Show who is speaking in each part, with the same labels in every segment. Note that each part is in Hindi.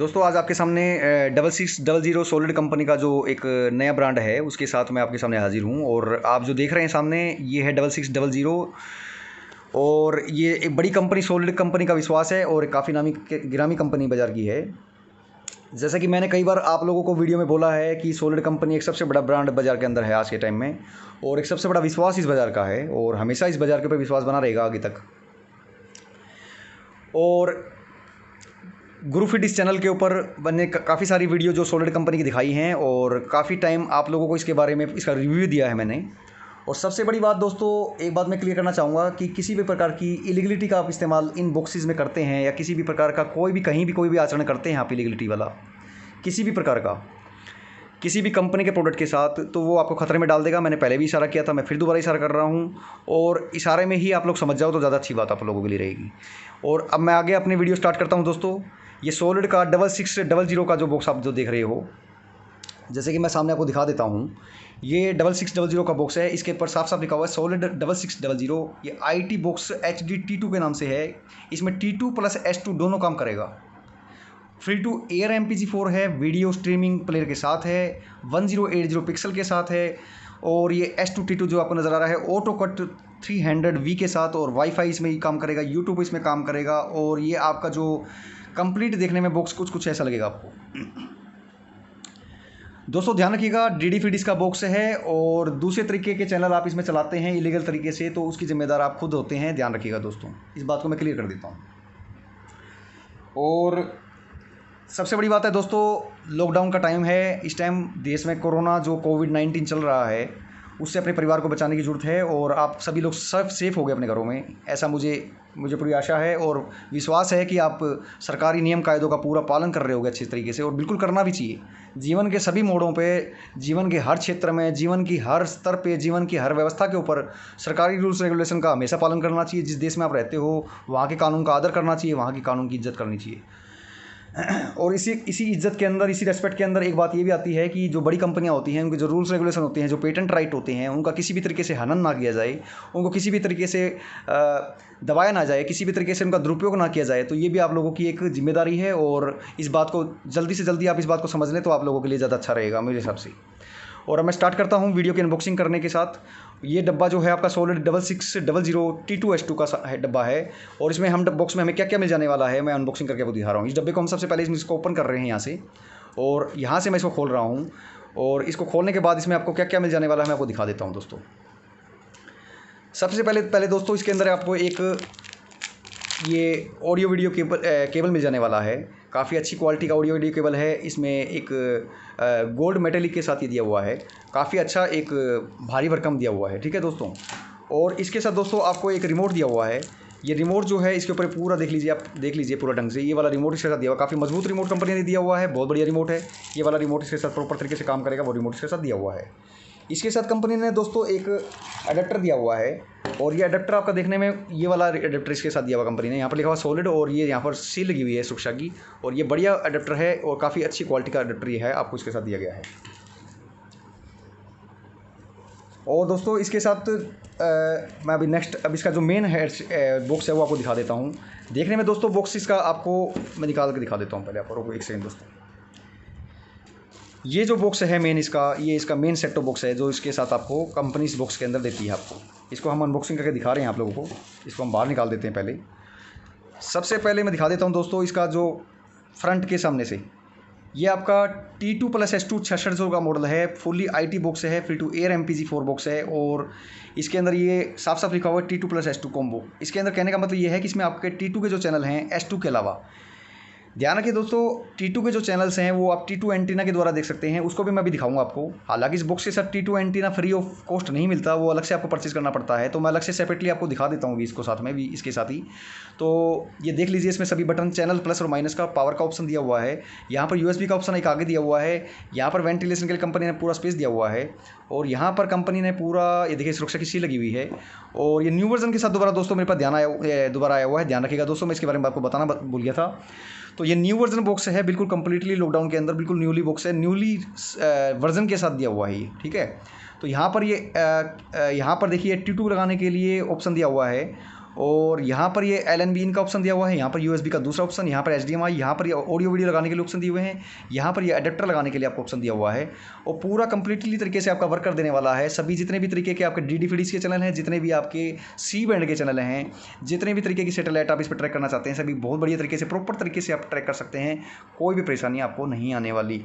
Speaker 1: दोस्तों आज आपके सामने 6600 सॉलिड कंपनी का जो एक नया ब्रांड है उसके साथ मैं आपके सामने हाजिर हूँ। और आप जो देख रहे हैं सामने ये है 6600। और ये एक बड़ी कंपनी सॉलिड कंपनी का विश्वास है और काफ़ी नामी गिरामी कंपनी बाज़ार की है। जैसा कि मैंने कई बार आप लोगों को वीडियो में बोला है कि सॉलिड कंपनी एक सबसे बड़ा ब्रांड बाज़ार के अंदर है आज के टाइम में, और एक सबसे बड़ा विश्वास इस बाज़ार का है और हमेशा इस बाज़ार के ऊपर विश्वास बना रहेगा आगे तक। और गुरुफिट इस चैनल के ऊपर मैंने काफ़ी सारी वीडियो जो सॉलिड कंपनी की दिखाई हैं और काफ़ी टाइम आप लोगों को इसके बारे में इसका रिव्यू दिया है मैंने। और सबसे बड़ी बात दोस्तों, एक बात मैं क्लियर करना चाहूँगा कि किसी भी प्रकार की इलीगलिटी का आप इस्तेमाल इन बॉक्सेस में करते हैं या किसी भी प्रकार का कोई भी कहीं भी कोई भी आचरण करते हैं आप इलीगलिटी वाला किसी भी प्रकार का किसी भी कंपनी के प्रोडक्ट के साथ, तो वो आपको खतरे में डाल देगा। मैंने पहले भी इशारा किया था, मैं फिर दोबारा इशारा कर रहा हूँ, और इशारे में ही आप लोग समझ जाओ तो ज़्यादा अच्छी बात आप लोगों के लिए रहेगी। और अब मैं आगे अपनी वीडियो स्टार्ट करता हूँ दोस्तों। ये सॉलिड का 6600 का जो बॉक्स आप जो देख रहे हो, जैसे कि मैं सामने आपको दिखा देता हूँ, ये 6600 का बॉक्स है। इसके ऊपर साफ साफ लिखा हुआ है सॉलिड 6600। ये IT बॉक्स HD T2 के नाम से है। इसमें T2 प्लस S2 दोनों काम करेगा। फ्री टू एयर MPG4 है, वीडियो स्ट्रीमिंग प्लेयर के साथ है, 1080 पिक्सल के साथ है, और ये S2T2 जो आपको नज़र आ रहा है ऑटो कट 300V के साथ, और वाईफाई इसमें ही काम करेगा, यूट्यूब इसमें काम करेगा। और ये आपका जो कंप्लीट देखने में बॉक्स कुछ ऐसा लगेगा आपको। दोस्तों ध्यान रखिएगा, DD फीड इसका बॉक्स है, और दूसरे तरीके के चैनल आप इसमें चलाते हैं इलीगल तरीके से तो उसकी जिम्मेदार आप खुद होते हैं। ध्यान रखिएगा दोस्तों, इस बात को मैं क्लियर कर देता हूँ। और सबसे बड़ी बात है दोस्तों, लॉकडाउन का टाइम है। इस टाइम देश में कोरोना जो कोविड-19 चल रहा है उससे अपने परिवार को बचाने की ज़रूरत है, और आप सभी लोग सब सेफ़ हो गए अपने घरों में, ऐसा मुझे पूरी आशा है और विश्वास है कि आप सरकारी नियम कायदों का पूरा पालन कर रहे होगे अच्छे तरीके से, और बिल्कुल करना भी चाहिए। जीवन के सभी मोड़ों पे, जीवन के हर क्षेत्र में, जीवन की हर स्तर पे, जीवन की हर व्यवस्था के ऊपर सरकारी रूल्स रेगुलेशन का हमेशा पालन करना चाहिए। जिस देश में आप रहते हो वहाँ के कानून का आदर करना चाहिए, वहाँ की कानून की इज्जत करनी चाहिए। और इसी इज्जत के अंदर, इसी रेस्पेक्ट के अंदर एक बात ये भी आती है कि जो बड़ी कंपनियां होती हैं उनके जो रूल्स रेगुलेशन होते हैं, जो पेटेंट राइट होते हैं, उनका किसी भी तरीके से हनन ना किया जाए, उनको किसी भी तरीके से दबाया ना जाए, किसी भी तरीके से उनका दुरुपयोग ना किया जाए। तो ये भी आप लोगों की एक जिम्मेदारी है, और इस बात को जल्दी से जल्दी आप इस बात को समझ लें तो आप लोगों के लिए ज़्यादा अच्छा रहेगा मेरे हिसाब से। और अब मैं स्टार्ट करता हूँ वीडियो की अनबॉक्सिंग करने के साथ। ये डब्बा जो है आपका सॉलिड 6600 T2 S2 का डब्बा है, और इसमें हम बॉक्स में हमें क्या क्या मिल जाने वाला है मैं अनबॉक्सिंग करके आपको दिखा रहा हूँ। इस डब्बे को हम सबसे पहले इसको ओपन कर रहे हैं यहाँ से, और यहाँ से मैं इसको खोल रहा हूँ, और इसको खोलने के बाद इसमें आपको क्या क्या मिल जाने वाला है मैं आपको दिखा देता हूँ दोस्तों। सबसे पहले दोस्तों इसके अंदर आपको एक ये ऑडियो वीडियो केबल मिल जाने वाला है। काफ़ी अच्छी क्वालिटी का ऑडियो वीडियो केबल है। इसमें एक गोल्ड मेटेलिक के साथ ये दिया हुआ है, काफ़ी अच्छा एक भारी भरकम दिया हुआ है, ठीक है दोस्तों। और इसके साथ दोस्तों आपको एक रिमोट दिया हुआ है। ये रिमोट जो है इसके ऊपर पूरा देख लीजिए, आप देख लीजिए पूरा ढंग से। ये वाला रिमोट इसके साथ दिया हुआ, काफ़ी मजबूत रिमोट कंपनी ने दिया हुआ है, बहुत बढ़िया रिमोट है। ये वाला रिमोट इसके साथ प्रॉपर तरीके से काम करेगा, वो रिमोट इसके साथ दिया हुआ है। इसके साथ कंपनी ने दोस्तों एक अडेप्टर दिया हुआ है, और ये अडेप्टर आपका देखने में, ये वाला अडेप्टर इसके साथ दिया हुआ कंपनी ने, यहाँ पर लिखा हुआ सॉलिड, और ये यहाँ पर सील लगी हुई है सुरक्षा की, और ये बढ़िया अडेप्टर है और काफ़ी अच्छी क्वालिटी का अडेप्टर ये है, आपको इसके साथ दिया गया है। और दोस्तों इसके साथ मैं अभी अब इसका जो मेन है बॉक्स है वो आपको दिखा देता हूँ। देखने में दोस्तों बॉक्स इसका आपको मैं निकाल के दिखा देता हूँ, पहले आपको एक सेकंड दोस्तों। ये जो बॉक्स है मेन इसका, ये इसका मेन सेट टॉप बॉक्स है जो इसके साथ आपको कंपनी इस बॉक्स के अंदर देती है आपको। इसको हम अनबॉक्सिंग करके दिखा रहे हैं आप लोगों को। इसको हम बाहर निकाल देते हैं पहले। सबसे पहले मैं दिखा देता हूँ दोस्तों इसका जो फ्रंट के सामने से, ये आपका T2 प्लस S2 6600 का मॉडल है। फुल्ली IT बॉक्स है, free to air MPG4 box है, और इसके अंदर ये साफ साफ लिखा हुआ है T2 प्लस S2 कॉम्बो। इसके अंदर कहने का मतलब ये है कि इसमें आपके T2 के जो चैनल हैं S2 के अलावा, ध्यान रखिए दोस्तों, T2 के जो चैनल्स हैं वो आप T2 एंटीना के द्वारा देख सकते हैं, उसको भी मैं अभी दिखाऊंगा आपको। हालांकि इस बॉक्स के साथ T2 antenna free of cost नहीं मिलता, वो अलग से आपको परचेज करना पड़ता है, तो मैं अलग से सेपरेटली आपको दिखा देता हूँ इसको साथ में भी, इसके साथ ही। तो ये देख लीजिए, इसमें सभी बटन, चैनल प्लस और माइनस का, पावर का ऑप्शन दिया हुआ है, यहाँ पर USB का ऑप्शन एक आगे दिया हुआ है, यहाँ पर वेंटिलेशन के लिए कंपनी ने पूरा स्पेस दिया हुआ है, और यहाँ पर कंपनी ने पूरा ये देखिए सुरक्षा की सील लगी हुई है। और ये न्यू वर्जन के साथ दोबारा दोस्तों मेरे पास दोबारा आया हुआ है, ध्यान रखिएगा दोस्तों, मैं इसके बारे में आपको बताना भूल गया था। तो ये न्यू वर्जन बॉक्स है, बिल्कुल कंप्लीटली लॉकडाउन के अंदर बिल्कुल न्यूली बॉक्स है, न्यूली वर्जन के साथ दिया हुआ है ये, ठीक है। तो यहाँ पर ये यहाँ पर देखिए T2 लगाने के लिए ऑप्शन दिया हुआ है, और यहाँ पर ये LNB का ऑप्शन दिया हुआ है, यहाँ पर USB का दूसरा ऑप्शन, यहाँ पर HDMI, यहाँ पर ये ऑडियो वीडियो लगाने के लिए ऑप्शन दिए हुए हैं, यहाँ पर ये अडेप्टर लगाने के लिए आपको ऑप्शन दिया हुआ है। और पूरा कंप्लीटली तरीके से आपका वर्क कर देने वाला है। सभी जितने भी तरीके के आपके DD के चैनल हैं, जितने भी आपके C बैंड के चैनल हैं, जितने भी तरीके की सैटेलाइट आप इस पर ट्रैक करना चाहते हैं, सभी बहुत बढ़िया तरीके से प्रॉपर तरीके से आप ट्रैक कर सकते हैं। कोई भी परेशानी आपको नहीं आने वाली।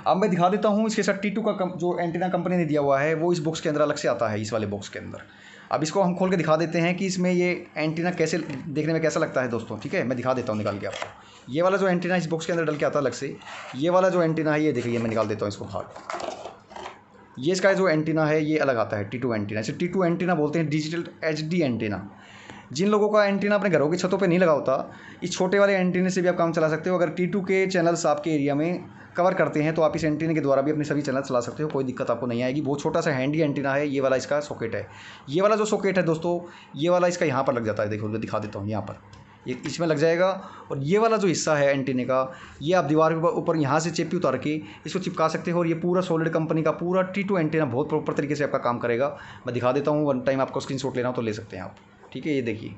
Speaker 1: अब मैं दिखा देता हूँ इसके साथ T2 का जो एंटीना कंपनी ने दिया हुआ है वो इस बॉक्स के अंदर अलग से आता है, इस वाले बॉक्स के अंदर। अब इसको हम खोल के दिखा देते हैं कि इसमें ये एंटीना कैसे देखने में कैसा लगता है दोस्तों। ठीक है, मैं दिखा देता हूँ निकाल के आपको। ये वाला जो एंटीना इस बॉक्स के अंदर डल के आता है अलग से, ये वाला जो एंटीना है ये देखिए, मैं निकाल देता हूँ इसको बाहर। ये इसका जो एंटीना है ये अलग आता है, T2 एंटीना। इसे T2 एंटीना बोलते हैं, डिजिटल HD एंटीना। जिन लोगों का एंटीना अपने घरों की छतों पे नहीं लगा होता, इस छोटे वाले एंटीने से भी आप काम चला सकते हो। अगर T2 के चैनल्स आपके एरिया में कवर करते हैं तो आप इस एंटीने के द्वारा भी अपने सभी चैनल चला सकते हो, कोई दिक्कत आपको नहीं आएगी। बहुत छोटा सा हैंडी एंटीना है। ये वाला इसका सॉकेट है। ये वाला जो सॉकेट है दोस्तों, ये वाला इसका यहाँ पर लग जाता है। देखो मैं दिखा देता हूँ, यहाँ पर ये इसमें लग जाएगा। और ये वाला जो हिस्सा है एंटीने का, ये आप दीवार के ऊपर यहाँ से चेपी उतार के इसको चिपका सकते हो। और ये पूरा सॉलिड कंपनी का पूरा T2 एंटीना बहुत प्रॉपर तरीके से आपका काम करेगा। मैं दिखा देता हूँ, वन टाइम आपको स्क्रीनशॉट लेना हो तो ले सकते हैं आप। ठीक है, ये देखिए,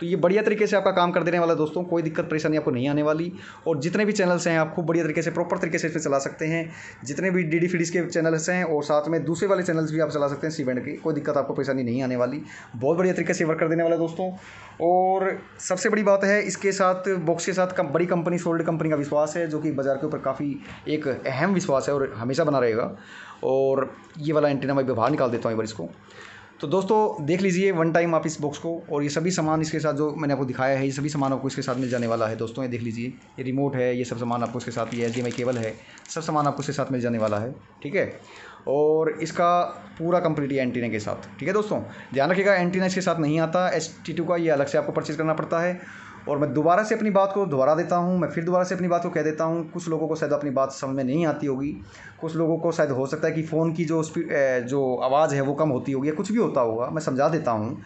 Speaker 1: तो ये बढ़िया तरीके से आपका काम कर देने वाला दोस्तों। कोई दिक्कत परेशानी आपको नहीं आने वाली। और जितने भी चैनल्स हैं आप खूब बढ़िया तरीके से प्रॉपर तरीके से इस पर चला सकते हैं। जितने भी DD के चैनल्स हैं और साथ में दूसरे वाले चैनल्स भी आप चला सकते हैं C बैंड के, कोई दिक्कत आपको परेशानी नहीं आने वाली। बहुत बढ़िया तरीके से वर्क कर देने वाला दोस्तों। और सबसे बड़ी बात है, इसके साथ बॉक्स के साथ बड़ी कंपनी सॉलिड कंपनी का विश्वास है, जो कि बाज़ार के ऊपर काफ़ी एक अहम विश्वास है और हमेशा बना रहेगा। और ये वाला एंटीना मैं बाहर निकाल देता हूँ एक बार इसको। तो दोस्तों देख लीजिए वन टाइम आप इस बॉक्स को, और ये सभी सामान इसके साथ जो मैंने आपको दिखाया है, ये सभी सामान आपको इसके साथ मिल जाने वाला है दोस्तों। ये देख लीजिए, ये रिमोट है, ये सब सामान आपको इसके साथ, ये HDMI केबल है, सब सामान आपको इसके साथ मिल जाने वाला है। ठीक है, और इसका पूरा कंप्लीट एंटीना के साथ। ठीक है दोस्तों, ध्यान रखिएगा एंटीना इसके साथ नहीं आता T2 का, ये अलग से आपको परचेज़ करना पड़ता है। और मैं दोबारा से अपनी बात को दोहरा देता हूँ, मैं फिर दोबारा से अपनी बात को कह देता हूँ। कुछ लोगों को शायद अपनी बात समझ में नहीं आती होगी, कुछ लोगों को शायद हो सकता है कि फ़ोन की जो जो आवाज़ है वो कम होती होगी, या कुछ भी होता होगा। मैं समझा देता हूँ,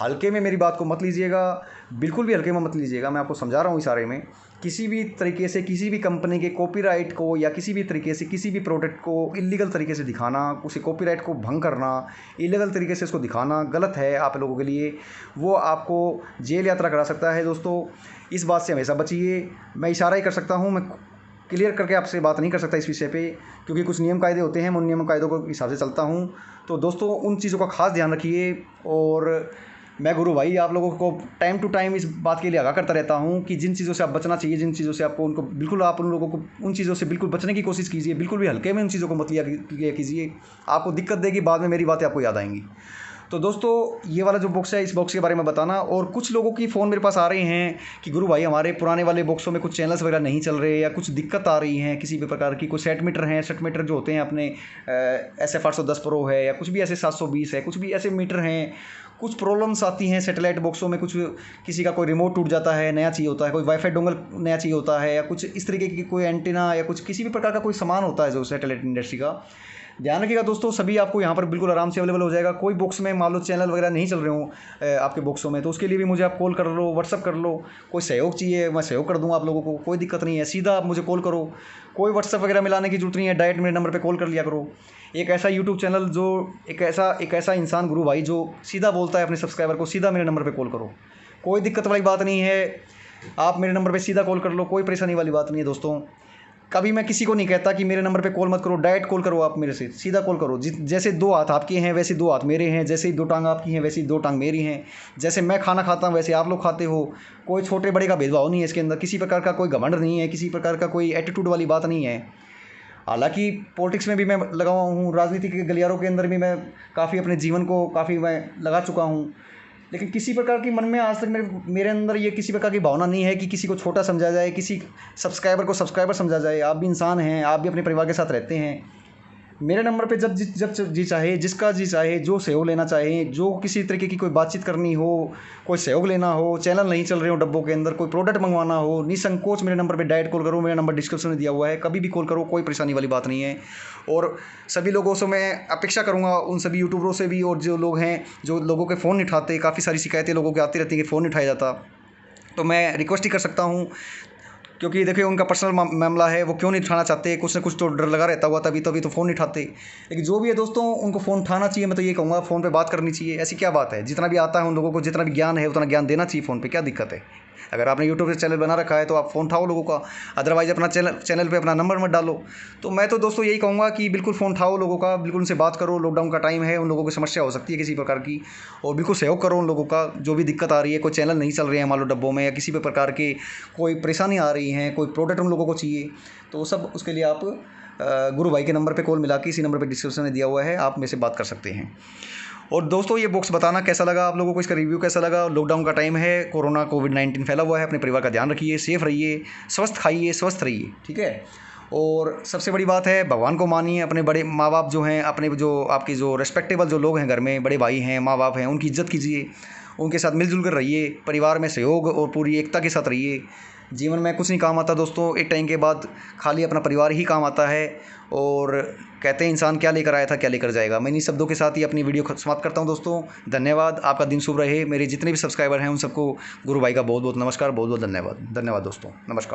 Speaker 1: हल्के में मेरी बात को मत लीजिएगा, बिल्कुल भी हल्के में मत लीजिएगा। मैं आपको समझा रहा हूँ इशारे में। किसी भी तरीके से किसी भी कंपनी के कॉपीराइट को, या किसी भी तरीके से किसी भी प्रोडक्ट को इलीगल तरीके से दिखाना, उसे कॉपीराइट को भंग करना, इलीगल तरीके से उसको दिखाना गलत है आप लोगों के लिए। वो आपको जेल यात्रा करा सकता है दोस्तों। इस बात से हमेशा बचिए। मैं इशारा ही कर सकता हूँ, मैं क्लियर करके आपसे बात नहीं कर सकता इस विषय पे, क्योंकि कुछ नियम कायदे होते हैं, मैं उन नियम कायदों के हिसाब से चलता हूँ। तो दोस्तों उन चीज़ों का खास ध्यान रखिए। और मैं गुरु भाई आप लोगों को टाइम टू टाइम इस बात के लिए आगाह करता रहता हूँ कि जिन चीज़ों से आप बचना चाहिए, जिन चीज़ों से आपको, उनको बिल्कुल आप उन लोगों को उन चीज़ों से बिल्कुल बचने की कोशिश कीजिए। बिल्कुल भी हल्के में उन चीज़ों को मत लिया कीजिए, आपको दिक्कत देगी। बाद में मेरी बातें आपको याद आएंगी। तो दोस्तों ये वाला जो बॉक्स है, इस बॉक्स के बारे में बताना। और कुछ लोगों की फ़ोन मेरे पास आ रहे हैं कि गुरु भाई हमारे पुराने वाले बॉक्सों में कुछ चैनल्स वगैरह नहीं चल रहे, या कुछ दिक्कत आ रही हैं किसी भी प्रकार की। कोई सेट मीटर हैं, सेट मीटर जो होते हैं अपने SF 810 प्रो है, या कुछ भी ऐसे 720 है, कुछ भी ऐसे मीटर हैं, कुछ प्रॉब्लम्स आती हैं सैटेलाइट बॉक्सों में। कुछ किसी का कोई रिमोट टूट जाता है, नया चाहिए होता है, कोई वाईफाई डोंगल नया चाहिए होता है, या कुछ इस तरीके की कोई एंटीना, या कुछ किसी भी प्रकार का कोई सामान होता है जो सैटेलाइट इंडस्ट्री का। ध्यान रखिएगा दोस्तों, सभी आपको यहाँ पर बिल्कुल आराम से अवेलेबल हो जाएगा। कोई बॉक्स में मान लो चैनल वगैरह नहीं चल रहे हो आपके बॉक्सों में, तो उसके लिए भी मुझे आप कॉल कर लो, व्हाट्सअप कर लो। कोई सहयोग चाहिए, मैं सहयोग कर दूँगा आप लोगों को, कोई दिक्कत नहीं है। सीधा आप मुझे कॉल करो, कोई व्हाट्सअप वगैरह मिलाने की जरूरत नहीं है, डायरेक्ट मेरे नंबर पर कॉल कर लिया करो। एक ऐसा यूट्यूब चैनल जो एक ऐसा इंसान गुरु भाई जो सीधा बोलता है अपने सब्सक्राइबर को, सीधा मेरे नंबर पर कॉल करो। कोई दिक्कत वाली बात नहीं है, आप मेरे नंबर पर सीधा कॉल कर लो, कोई परेशानी वाली बात नहीं है दोस्तों। कभी मैं किसी को नहीं कहता कि मेरे नंबर पे कॉल मत करो, डायरेक्ट कॉल करो, आप मेरे से सीधा कॉल करो। जैसे दो हाथ आपके हैं वैसे दो हाथ मेरे हैं, जैसे दो टांग आपकी हैं वैसे दो टांग मेरी हैं, जैसे मैं खाना खाता हूँ वैसे आप लोग खाते हो। कोई छोटे बड़े का भेदभाव नहीं है इसके अंदर, किसी प्रकार का कोई घमंड नहीं है, किसी प्रकार का कोई एटीट्यूड वाली बात नहीं है। हालांकि पॉलिटिक्स में भी मैं लगा हुआ हूँ, राजनीति के गलियारों के अंदर भी मैं काफ़ी अपने जीवन को काफ़ी मैं लगा चुका हूँ, लेकिन किसी प्रकार की मन में आज तक मेरे अंदर ये किसी प्रकार की भावना नहीं है कि किसी को छोटा समझा जाए, किसी सब्सक्राइबर को सब्सक्राइबर समझा जाए। आप भी इंसान हैं, आप भी अपने परिवार के साथ रहते हैं। मेरे नंबर पे जब जी चाहे, जिसका जी चाहे, जो सहयोग लेना चाहे, जो किसी तरीके की कोई बातचीत करनी हो, कोई सहयोग लेना हो, चैनल नहीं चल रहे हो डब्बों के अंदर, कोई प्रोडक्ट मंगवाना हो, निसंकोच मेरे नंबर पे डायरेक्ट कॉल करो। मेरा नंबर डिस्क्रिप्शन में दिया हुआ है, कभी भी कॉल करो, कोई परेशानी वाली बात नहीं है। और सभी लोगों से मैं अपेक्षा करूँगा, उन सभी यूट्यूबरों से भी, और जो लोग हैं जो लोगों के फ़ोन नहीं उठाते, काफ़ी सारी शिकायतें लोगों की आती रहती हैं कि फ़ोन नहीं उठाया जाता, तो मैं रिक्वेस्ट ही कर सकता हूँ क्योंकि देखिए उनका पर्सनल मामला है, वो क्यों नहीं उठाना चाहते, कुछ ना कुछ तो डर लगा रहता हुआ तभी तो फ़ोन नहीं उठाते। लेकिन जो भी है दोस्तों, उनको फ़ोन उठाना चाहिए। मैं तो ये कहूँगा फ़ोन पे बात करनी चाहिए, ऐसी क्या बात है। जितना भी आता है उन लोगों को, जितना भी ज्ञान है उतना ज्ञान देना चाहिए फ़ोन पे, क्या दिक्कत है। अगर आपने यूट्यूब पे चैनल बना रखा है तो आप फ़ोन उठाओ लोगों का, अदरवाइज़ अपना चैनल पे अपना नंबर मत डालो। तो मैं तो दोस्तों यही कहूँगा कि बिल्कुल फ़ोन उठाओ लोगों का, बिल्कुल उनसे बात करो। लॉकडाउन का टाइम है, उन लोगों की समस्या हो सकती है किसी प्रकार की, और बिल्कुल सहयोग करो उन लोगों का। जो भी दिक्कत आ रही है, कोई चैनल नहीं चल रहे हैं मान लो डब्बों में, या किसी भी प्रकार के कोई परेशानी आ रही है, कोई प्रोडक्ट उन लोगों को चाहिए, तो सब उसके लिए आप गुरु भाई के नंबर पे कॉल मिला के, इसी नंबर पे डिस्क्रिप्शन में दिया हुआ है, आप मेरे से बात कर सकते हैं। और दोस्तों ये बॉक्स बताना कैसा लगा आप लोगों को, इसका रिव्यू कैसा लगा। लॉकडाउन का टाइम है, कोरोना कोविड-19 फैला हुआ है, अपने परिवार का ध्यान रखिए, सेफ रहिए, स्वस्थ खाइए, स्वस्थ रहिए, ठीक है। और सबसे बड़ी बात है, भगवान को मानिए, अपने बड़े माँ बाप जो हैं, अपने जो आपके जो रिस्पेक्टेबल जो लोग हैं घर में, बड़े भाई हैं, माँ बाप हैं, उनकी इज्जत कीजिए, उनके साथ मिलजुल कर रहिए, परिवार में सहयोग और पूरी एकता के साथ रहिए। जीवन में कुछ नहीं काम आता दोस्तों, एक टाइम के बाद खाली अपना परिवार ही काम आता है। और कहते हैं इंसान क्या लेकर आया था क्या लेकर जाएगा। मैं इन्हीं शब्दों के साथ ही अपनी वीडियो समाप्त करता हूं दोस्तों। धन्यवाद, आपका दिन शुभ रहे। मेरे जितने भी सब्सक्राइबर हैं उन सबको गुरु भाई का बहुत बहुत नमस्कार, बहुत बहुत धन्यवाद। धन्यवाद दोस्तों, नमस्कार।